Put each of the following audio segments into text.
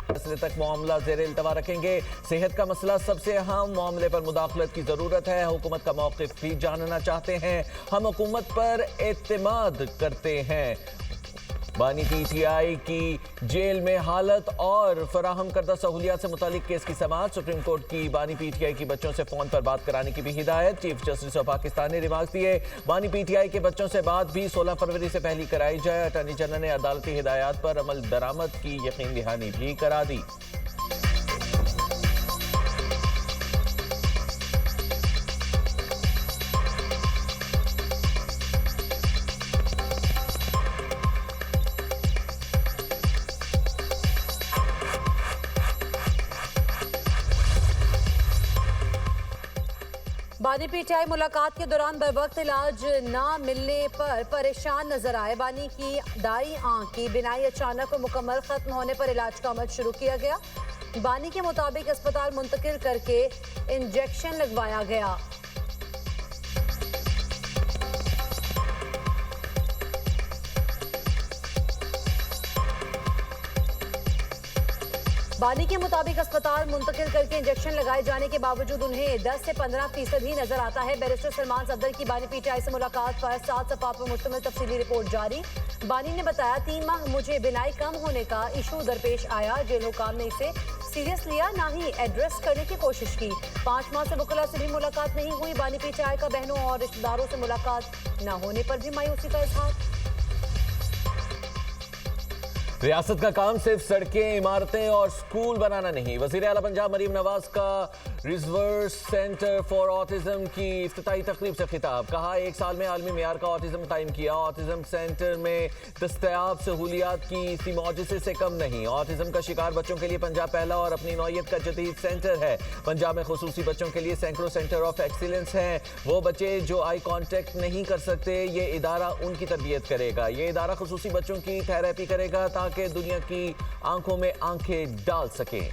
फैसले तक मामला ज़ेर इल्तवा रखेंगे। सेहत का मसला सबसे अहम, मामले पर मुदाखलत की जरूरत है। हुकूमत का मौक़िफ़ भी जानना चाहते हैं। हम हुकूमत पर एतमाद करते हैं। बानी पीटीआई की जेल में हालत और फराहम करदा सहूलियात से मुतालिक केस की समाअत। सुप्रीम कोर्ट की बानी पीटीआई की बच्चों से फोन पर बात कराने की भी हिदायत। चीफ जस्टिस ऑफ पाकिस्तान ने रिमार्क्स दिए, बानी पीटीआई के बच्चों से बात भी 16 फरवरी से पहले कराई जाए। अटॉर्नी जनरल ने अदालती हिदायत पर अमल दरामद की यकीन दहानी भी करा दी। बानी पीटीआई मुलाकात के दौरान बरवक्त इलाज न मिलने पर परेशान नजर आए। बानी की दाई आंख की बिनाई अचानक और मुकम्मल खत्म होने पर इलाज का अमल शुरू किया गया। बानी के मुताबिक अस्पताल मुंतकिल करके इंजेक्शन लगवाया गया। बानी के मुताबिक अस्पताल मुंतकिल करके इंजेक्शन लगाए जाने के बावजूद उन्हें 10 से 15% ही नजर आता है। बैरिस्टर सलमान सफदर की बानी पीटीआई से मुलाकात पर 7 सफ़ा पर मुश्तमिल तफसीली रिपोर्ट जारी। बानी ने बताया, 3 माह मुझे बिनाई कम होने का इशू दरपेश आया। जेल हुकाम ने इसे सीरियस लिया, ना ही एड्रेस करने की कोशिश की। 5 माह से वकला से भी मुलाकात नहीं हुई। बानी पीटीआई का बहनों और रिश्तेदारों से मुलाकात न होने पर भी मायूसी का इजहार। रियासत का काम सिर्फ सड़कें, इमारतें और स्कूल बनाना नहीं। वज़ीर आला पंजाब मरीम नवाज का रिसर्च सेंटर फॉर ऑटिज्म की इफ्तिताही तकरीब से खिताब। कहा, 1 साल में आलमी मेयार का ऑटिज्म कायम किया। ऑटिज्म सेंटर में दस्तयाब सहूलियात की इसी मौजूदे से कम नहीं। ऑटिज्म का शिकार बच्चों के लिए पंजाब पहला और अपनी नौयत का जदीद सेंटर है। पंजाब में खुसूसी बच्चों के लिए सैकड़ों सेंटर ऑफ एक्सीलेंस हैं। वो बच्चे जो आई कॉन्टेक्ट नहीं कर सकते, ये इदारा उनकी तरबियत करेगा। ये इदारा खुसूसी बच्चों की थेरेपी करेगा ताकि दुनिया की आंखों में आंखें डाल सकें।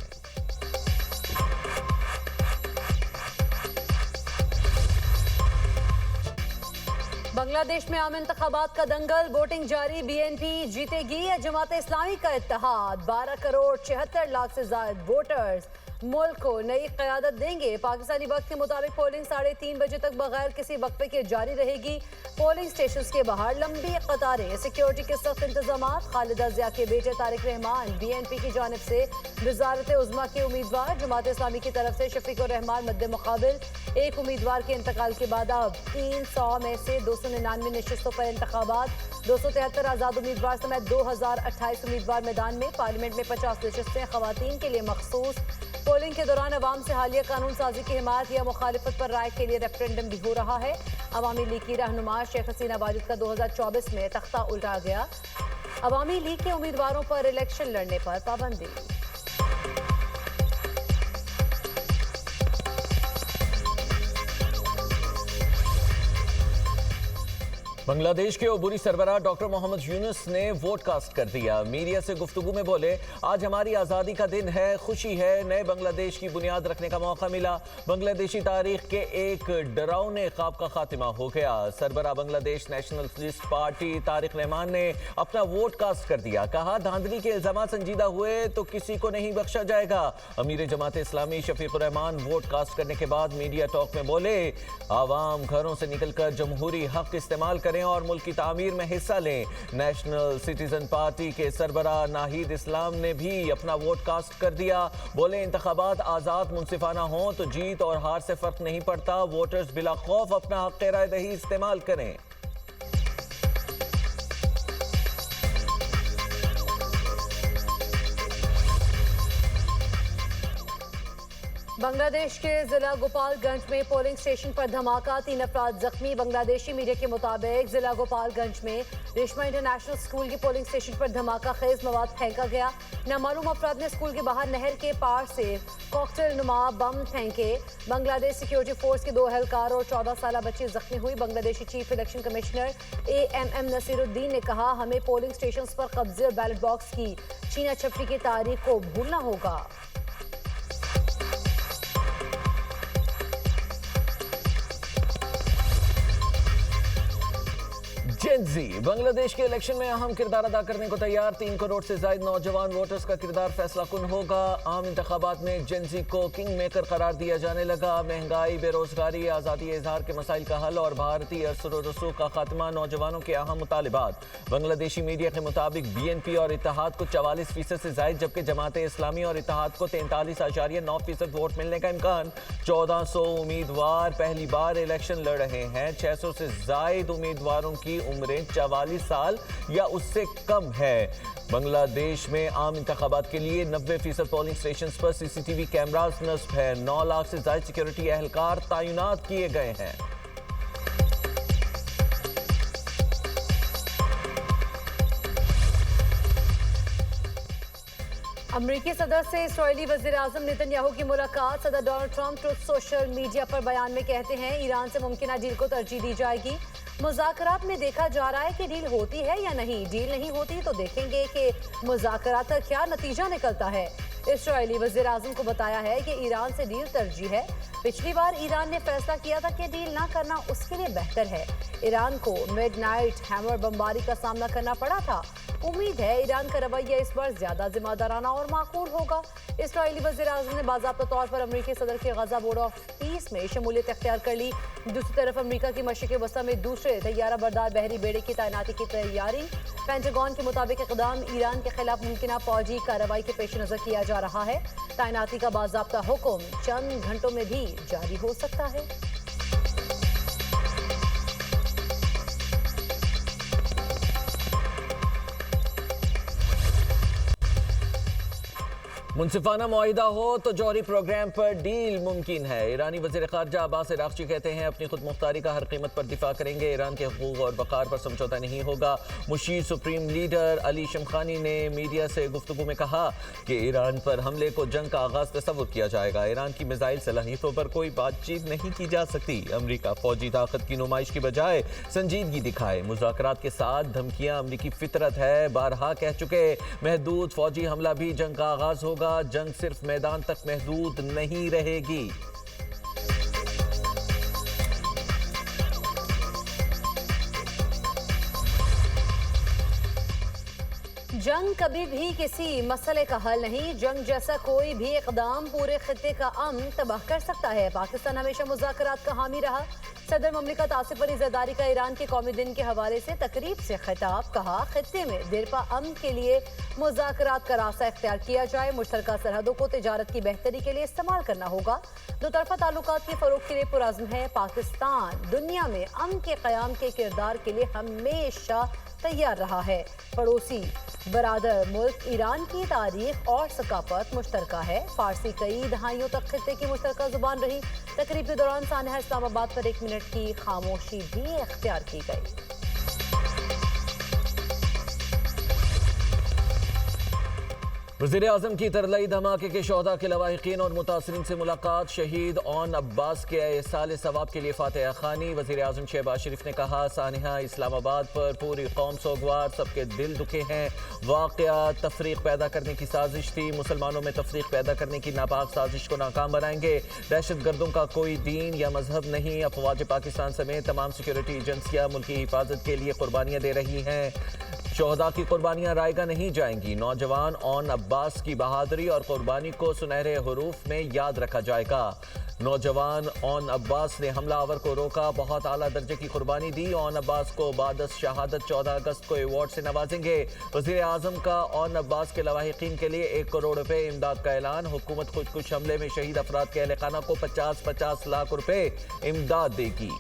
बांग्लादेश में आम इंतखाबात का दंगल, वोटिंग जारी। बीएनपी जीतेगी या जमात इस्लामी का इत्तेहाद। 12 करोड़ 76 लाख से ज्यादा वोटर्स मुल्क को नई क़यादत देंगे। पाकिस्तानी वक्त के मुताबिक पोलिंग 3:30 बजे तक बगैर किसी वक्फे के जारी रहेगी। पोलिंग स्टेशन के बाहर लंबी कतारें, सिक्योरिटी के सख्त इंतजाम। खालिदा जिया के बेटे तारिक रहमान बीएनपी की जानिब से वजारत उज़्मा के उम्मीदवार। जमात इस्लामी की तरफ से शफीकुर रहमान मद्दे मुकाबिल। एक उम्मीदवार के इंतकाल के बाद अब 300 में से 299 नशिस्तों पर इंतखाबात। 273 आज़ाद उम्मीदवार समेत 2028 उम्मीदवार मैदान में। पार्लियामेंट में 50 नशिस्तें खवातीन के लिए मखसूस। पोलिंग के दौरान अवाम से हालिया कानून साजी की हिमायत या मुखालिफत पर राय के लिए रेफरेंडम भी हो रहा है। अवामी लीग की रहनुमा शेख हसीना वाजिद का 2024 में तख्ता उल्टा गया। अवामी लीग के उम्मीदवारों पर इलेक्शन लड़ने पर पाबंदी। बांग्लादेश के अबूरी सरबराह डॉक्टर मोहम्मद यूनुस ने वोट कास्ट कर दिया। मीडिया से गुफ्तगू में बोले, आज हमारी आज़ादी का दिन है, खुशी है, नए बांग्लादेश की बुनियाद रखने का मौका मिला। बांग्लादेशी तारीख के एक डरावने ख्वाब का खात्मा हो गया। सरबराह बांग्लादेश नेशनलिस्ट पार्टी तारिक रहमान ने अपना वोट कास्ट कर दिया। कहा, धांधली के इल्जाम संजीदा हुए तो किसी को नहीं बख्शा जाएगा। अमीर जमात इस्लामी शफीकुर रहमान वोट कास्ट करने के बाद मीडिया टॉक में बोले, आवाम घरों से निकलकर जमहूरी हक इस्तेमाल करें और मुल्क की तामीर में हिस्सा लें। नेशनल सिटीजन पार्टी के सरबराह नाहिद इस्लाम ने भी अपना वोट कास्ट कर दिया। बोले, इंतखाबात आज़ाद मुनसिफाना हों तो जीत और हार से फर्क नहीं पड़ता। वोटर्स बिला खौफ अपना हक राय दही इस्तेमाल करें। बांग्लादेश के जिला गोपालगंज में पोलिंग स्टेशन पर धमाका, 3 अफराद जख्मी। बांग्लादेशी मीडिया के मुताबिक जिला गोपालगंज में रेशमा इंटरनेशनल स्कूल के पोलिंग स्टेशन पर धमाका खेज मवाद फेंका गया। नामालूम अफराद ने स्कूल के बाहर नहर के पार से कॉकटेल नुमा बम फेंके। बांग्लादेश सिक्योरिटी फोर्स के 2 एहलकार और 14 साल बच्ची जख्मी हुई। Bangladeshi chief election commissioner AMM Nasiruddin ने कहा, हमें पोलिंग स्टेशन पर कब्जे और बैलेट बॉक्स की छीना छपटी की तारीख को भूलना होगा। जेंजी बांग्लादेश के इलेक्शन में अहम किरदार अदा करने को तैयार। 3 करोड़ से ज्यादा नौजवान वोटर्स का किरदार फैसला कुन होगा। आम इंतखाबात में जेंजी को किंग मेकर करार दिया जाने लगा। महंगाई, बेरोजगारी, आज़ादी इजहार के मसाइल का हल और भारतीय असर व रसूख का खात्मा नौजवानों के अहम मुतालिबात। बांग्लादेशी मीडिया के मुताबिक BNP और इत्तेहाद को 44% से ज्यादा, जबकि जमात इस्लामी और इत्तेहाद को 43.9% वोट मिलने का इम्कान। 1400 उम्मीदवार पहली बार इलेक्शन लड़ रहे हैं। 600 से ज्यादा उम्मीदवारों की उम्रें 44 साल या उससे कम है। बांग्लादेश में आम इंतखाबात के लिए 90% पोलिंग स्टेशन पर CCTV कैमरास नस्ब है। 9 लाख से ज्यादा सिक्योरिटी एहलकार तैनात किए गए हैं। अमरीकी सदर से इस्राएली वज़ीर-ए-आज़म नेतन्याहू की मुलाकात। सदर Donald Trump truth social media पर बयान में कहते हैं ईरान से मुमकिन डील को तरजीह दी जाएगी। मुज़ाकरात में देखा जा रहा है कि डील होती है या नहीं। डील नहीं होती तो देखेंगे कि मुज़ाकरात का क्या नतीजा निकलता है। इस्राएली वज़ीर-ए-आज़म को बताया है कि ईरान से डील तरजीह है। पिछली बार ईरान ने फैसला किया था कि डील ना करना उसके लिए बेहतर है। ईरान को मिडनाइट हैमर बमबारी का सामना करना पड़ा था। उम्मीद है ईरान का रवैया इस बार ज्यादा जिम्मेदाराना और माकूल होगा। इस्राएली वज़ीर-ए-आज़म ने बाज़ाब्ता तौर पर अमरीकी सदर के गजा बोर्ड ऑफ पीस में शमूलियत इख्तियार कर ली। दूसरी तरफ अमरीका की मशरिक़ वस्ता में दूसरे तैयारा बरदार बहरी बेड़े की तैनाती की तैयारी। पेंटागन के मुताबिक इक़दाम ईरान के खिलाफ मुमकिन फौजी कार्रवाई के पेश नज़र किया जा रहा है। तैनाती का बाज़ाब्ता हुक्म चंद घंटों में भी जारी हो सकता है। मुनसिफाना मुआहिदा हो तो जौहरी प्रोग्राम पर डील मुमकिन है। ईरानी वज़ीर ख़ारजा अब्बास अराग़ची कहते हैं अपनी खुद मुख्तारी का हर कीमत पर दिफा करेंगे। ईरान के हुकूक़ और वक़ार पर समझौता नहीं होगा। मुशीर सुप्रीम लीडर अली शमखानी ने मीडिया से गुफ्तगू में कहा कि ईरान पर हमले को जंग का आगाज़ तस्वुर किया जाएगा। ईरान की मिसाइल सलाहियतों पर कोई बातचीत नहीं की जा सकती। अमरीका फौजी ताकत की नुमाइश की बजाय संजीदगी दिखाए। मुज़ाकरात के साथ धमकियाँ अमरीकी फितरत है। बारहा कह चुके महदूद फौजी हमला भी जंग का आगाज़ होगा। जंग सिर्फ मैदान तक महदूद नहीं रहेगी। जंग कभी भी किसी मसले का हल नहीं। जंग जैसा कोई भी इक़दाम पूरे खित्ते का अमन तबाह कर सकता है। पाकिस्तान हमेशा मुज़ाकरात का हामी रहा। सदर ममलिकत आसिफ अली ज़रदारी का ईरान के कौमी दिन के हवाले से तकरीब से खिताब। कहा खित्ते में देरपा अमन के लिए मुज़ाकरात का रास्ता इख्तियार किया जाए। मुश्तरका सरहदों को तिजारत की बेहतरी के लिए इस्तेमाल करना होगा। दो तरफा ताल्लुकात के फ़रोग़ के लिए पुरअज़्म है। पाकिस्तान दुनिया में अमन के क़याम के किरदार के लिए हमेशा तैयार रहा है। पड़ोसी बरादर मुल्क ईरान की तारीख और सकाफत मुश्तरका है। फारसी कई दहाइयों तक खित्ते की मुश्तरका ज़ुबान रही। तकरीब के दौरान सानहा इस्लामाबाद पर 1 मिनट की खामोशी भी इख्तियार की गई। वज़ीर-ए-आज़म की तरलई धमाके के शोहदा के लवाहिकीन और मुतासरीन से मुलाकात। शहीद ओन अब्बास के एहसाल सवाब के लिए फातिहा ख़ानी। वज़ीर-ए-आज़म शहबाज शरीफ ने कहा सानहा इस्लामाबाद पर पूरी कौम सोगवार, सबके दिल दुखे हैं। वाक़या तफरीक पैदा करने की साजिश थी। मुसलमानों में तफरीक पैदा करने की नापाक साजिश को नाकाम बनाएंगे। दहशत गर्दों का कोई दीन या मजहब नहीं। अफवाज पाकिस्तान समेत तमाम सिक्योरिटी एजेंसियाँ मुल्क की हिफाजत के लिए कुर्बानियाँ दे रही हैं। शोहदा की कुर्बानियां रायगा नहीं जाएंगी। नौजवान ओन अब्बास की बहादुरी और कुर्बानी को सुनहरे हरूफ में याद रखा जाएगा। नौजवान ओन अब्बास ने हमलावर को रोका, बहुत आला दर्जे की कुर्बानी दी। ओन अब्बास को बाद शहादत 14 अगस्त को अवार्ड से नवाजेंगे। वज़ीर आज़म का ओन अब्बास के लवाहिकीन के लिए 1 करोड़ रुपए इमदाद का ऐलान। हुकूमत खुदकुश हमले में शहीद अफराद के अहल खाना को 50-50 लाख रुपए इमदाद देगी।